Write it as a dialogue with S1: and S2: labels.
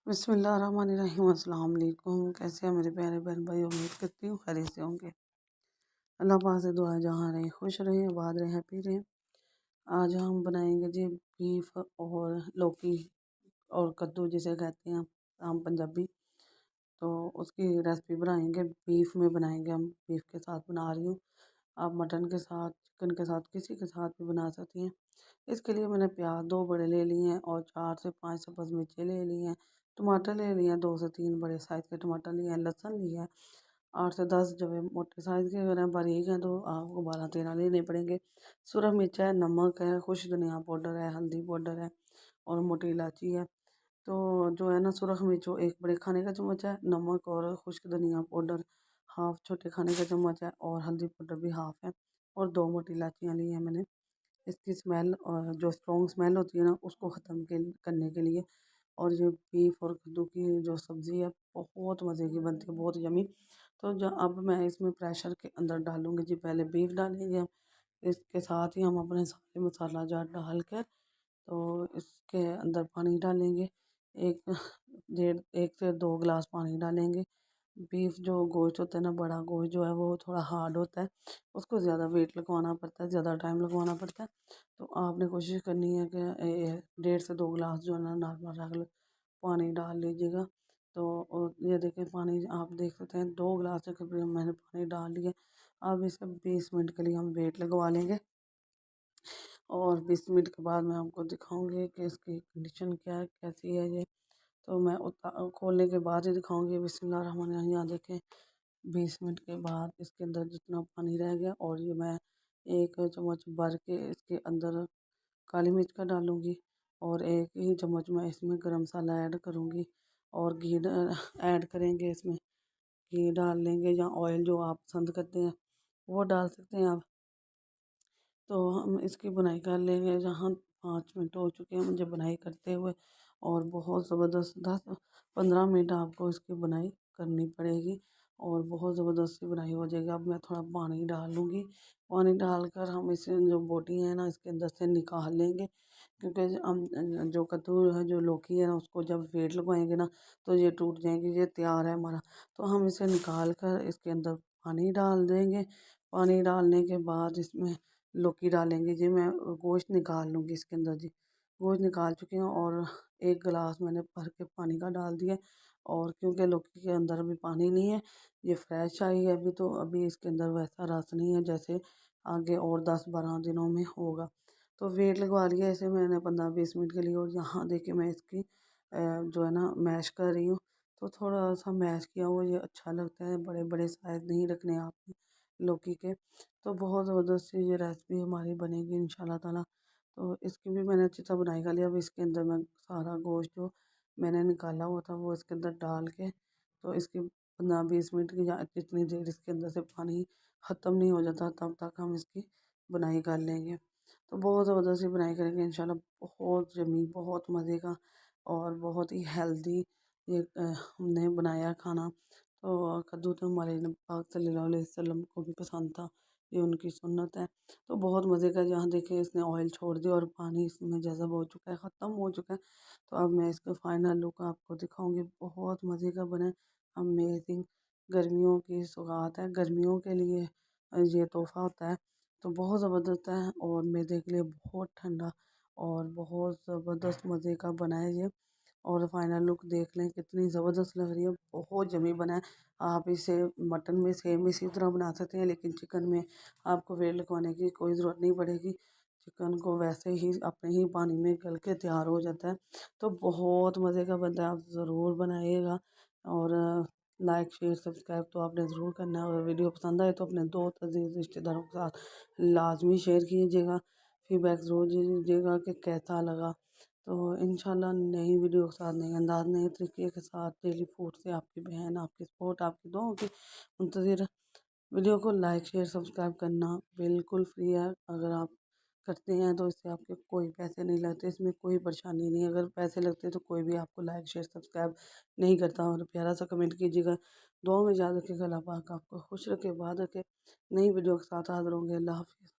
S1: बिस्मिल्लाहिर्रहमानिर्रहीम। अस्सलाम वालेकुम। कैसे हैं मेरे प्यारे बहन भाई? उम्मीद करती हूँ खैरियत से होंगे। अल्लाह पाक से दुआ जहाँ रहें खुश रहें, आबाद रहें, हैप्पी रहें। आज हम बनाएंगे जी बीफ और लौकी और कद्दू जिसे कहते हैं हम पंजाबी। तो उसकी रेसिपी बनाएंगे, बीफ में बनाएंगे। हम बीफ के साथ बना रही हूँ। आप मटन के साथ, चिकन के साथ, किसी के साथ भी बना सकती हैं। इसके लिए मैंने प्याज 2 बड़े ले लिए हैं और 4 से 5 सब्ज़ मिर्ची ले ली हैं। टमाटर ले लिए हैं, 2 से 3 बड़े साइज़ के टमाटर लिए हैं। लहसुन लिया है 8 से 10 जो है मोटे साइज़ के। अगर बारीक हैं तो आपको 12-13 लेने पड़ेंगे। सूरज मिर्च है, नमक है, खुश धनिया पाउडर है, हल्दी पाउडर है और मोटी इलायची है। तो जो है ना, सुरख मिर्च 1 बड़े खाने का चम्मच है, नमक और खुश्क धनिया पाउडर हाफ छोटे खाने का चम्मच है और हल्दी पाउडर भी हाफ है और 2 मोटी इलायचियाँ ली हैं मैंने। इसकी स्मेल और जो स्ट्रॉन्ग स्मेल होती है ना, उसको ख़त्म करने के लिए। और ये बीफ और कद्दू की जो सब्ज़ी है बहुत मज़े की बनती है, बहुत यमी। तो जो अब मैं इसमें प्रेशर के अंदर डालूँगी जी, पहले बीफ डालेंगे हम। इसके साथ ही हम अपने सारे मसाला जार डाल कर तो इसके अंदर पानी डालेंगे। एक 1 से 2 गिलास पानी डालेंगे। बीफ जो गोश्त होता है ना, बड़ा गोश्त जो है वो थोड़ा हार्ड होता है, उसको ज़्यादा वेट लगवाना पड़ता है, ज़्यादा टाइम लगवाना पड़ता है। तो आपने कोशिश करनी है कि 1.5 से 2 गिलास जो है ना नॉर्मल रेगुलर पानी डाल लीजिएगा। तो ये देखिए पानी आप देख सकते हैं 2 गिलास के करीब मैंने पानी डाल लिया। अब इसे 20 मिनट के लिए हम वेट लगवा लेंगे और 20 मिनट के बाद मैं आपको दिखाऊंगी कि इसकी कंडीशन क्या है, कैसी है ये। तो मैं खोलने के बाद ही दिखाऊंगी। बिस्मिल्लाहिर्रहमानिर्रहीम। यहाँ देखें 20 मिनट के बाद इसके अंदर जितना पानी रह गया, और ये मैं 1 चम्मच भर के इसके अंदर काली मिर्च का डालूँगी और 1 ही चम्मच मैं इसमें गरम मसाला ऐड करूँगी और घी ऐड करेंगे इसमें। घी डाल लेंगे या ऑयल जो आप पसंद करते हैं वो डाल सकते हैं आप। तो हम इसकी बुनाई कर लेंगे। जहाँ 5 मिनट हो चुके हैं मुझे बुनाई करते हुए, और बहुत ज़बरदस्त 10-15 मिनट आपको इसकी बुनाई करनी पड़ेगी और बहुत ज़बरदस्त सी बुनाई हो जाएगी। अब मैं थोड़ा पानी डाल लूँगी। पानी डालकर हम इसे जो बोटी है ना इसके अंदर से निकाल लेंगे, क्योंकि हम जो कद्दू है, जो लौकी है ना, उसको जब वेट लगवाएंगे ना तो ये टूट जाएंगे। ये तैयार है हमारा। तो हम इसे निकाल कर इसके अंदर पानी डाल देंगे। पानी डालने के बाद इसमें लौकी डालेंगे जी। मैं गोश्त निकाल लूँगी इसके अंदर जी। गोश्त निकाल चुकी हूँ और 1 गिलास मैंने भर के पानी का डाल दिया। और क्योंकि लौकी के अंदर अभी पानी नहीं है, ये फ्रेश आई है अभी, तो अभी इसके अंदर वैसा रस नहीं है जैसे आगे और 10-12 दिनों में होगा। तो वेट लगवा लिया इसे मैंने 15-20 मिनट के लिए। और यहाँ देखिए मैं इसकी जो है ना मैश कर रही हूँ। तो थोड़ा सा मैश किया हुआ ये अच्छा लगता है, बड़े बड़े साइज़ नहीं रखने आपने लौकी के। तो बहुत ज़बरदस्त सी ये रेसिपी हमारी बनेगी इंशाल्लाह ताला। तो इसकी भी मैंने अच्छी तरह बनाई कर लिया। अब इसके अंदर मैं सारा गोश्त जो मैंने निकाला हुआ था वो इसके अंदर डाल के, तो इसकी 15-20 मिनट की या जितनी देर इसके अंदर से पानी ख़त्म नहीं हो जाता तब तक हम इसकी बुनाई कर लेंगे। तो बहुत ज़बरदस्त सी बुनाई करेंगे इंशाल्लाह। बहुत यम्मी, बहुत मज़े का और बहुत ही हेल्दी ये हमने बनाया खाना। तो कद्दू तो हमारे नबी पाक सल्लल्लाहु अलैहि वसल्लम को भी पसंद था, ये उनकी सुन्नत है। तो बहुत मज़े का, जहाँ देखिए इसने ऑयल छोड़ दिया और पानी इसमें जज़ब हो चुका है, ख़त्म हो चुका है। तो अब मैं इसका फाइनल लुक आपको दिखाऊंगी। बहुत मज़े का बना है, अमेजिंग। गर्मियों की सौगात है, गर्मियों के लिए ये तोहफ़ा होता है। तो बहुत ज़बरदस्त है और मैदे के लिए बहुत ठंडा और बहुत ज़बरदस्त मज़े का बना है ये। और फाइनल लुक देख लें कितनी ज़बरदस्त लग रही है, बहुत यम्मी बना है। आप इसे मटन में सेम इसी तरह बना सकते हैं, लेकिन चिकन में आपको वेट लगवाने की कोई ज़रूरत नहीं पड़ेगी। चिकन को वैसे ही अपने ही पानी में गल के तैयार हो जाता है। तो बहुत मज़े का बनता है, आप ज़रूर बनाइएगा। और लाइक शेयर सब्सक्राइब तो आपने ज़रूर करना है। और वीडियो पसंद आए तो अपने दोस्त अजीज़ रिश्तेदारों के साथ लाजमी शेयर कीजिएगा। फीडबैक ज़रूर दीजिएगा कि कैसा लगा। तो इंशाल्लाह नई वीडियो के साथ, नए अंदाज, नए तरीके के साथ डेली फूड से आपकी बहन, आपकी सपोर्ट, आपकी दुआओं की मुंतज़िर। वीडियो को लाइक शेयर सब्सक्राइब करना बिल्कुल फ्री है। अगर आप करते हैं तो इससे आपके कोई पैसे नहीं लगते, इसमें कोई परेशानी नहीं है। अगर पैसे लगते तो कोई भी आपको लाइक शेयर सब्सक्राइब नहीं करता। और प्यारा सा कमेंट कीजिएगा। दुआ में याद रखिएगा। अल्लाह पाक आपको खुश रखे, बात रखे। नई वीडियो के साथ हाज़िर होंगे। अल्लाह हाफ़िज़।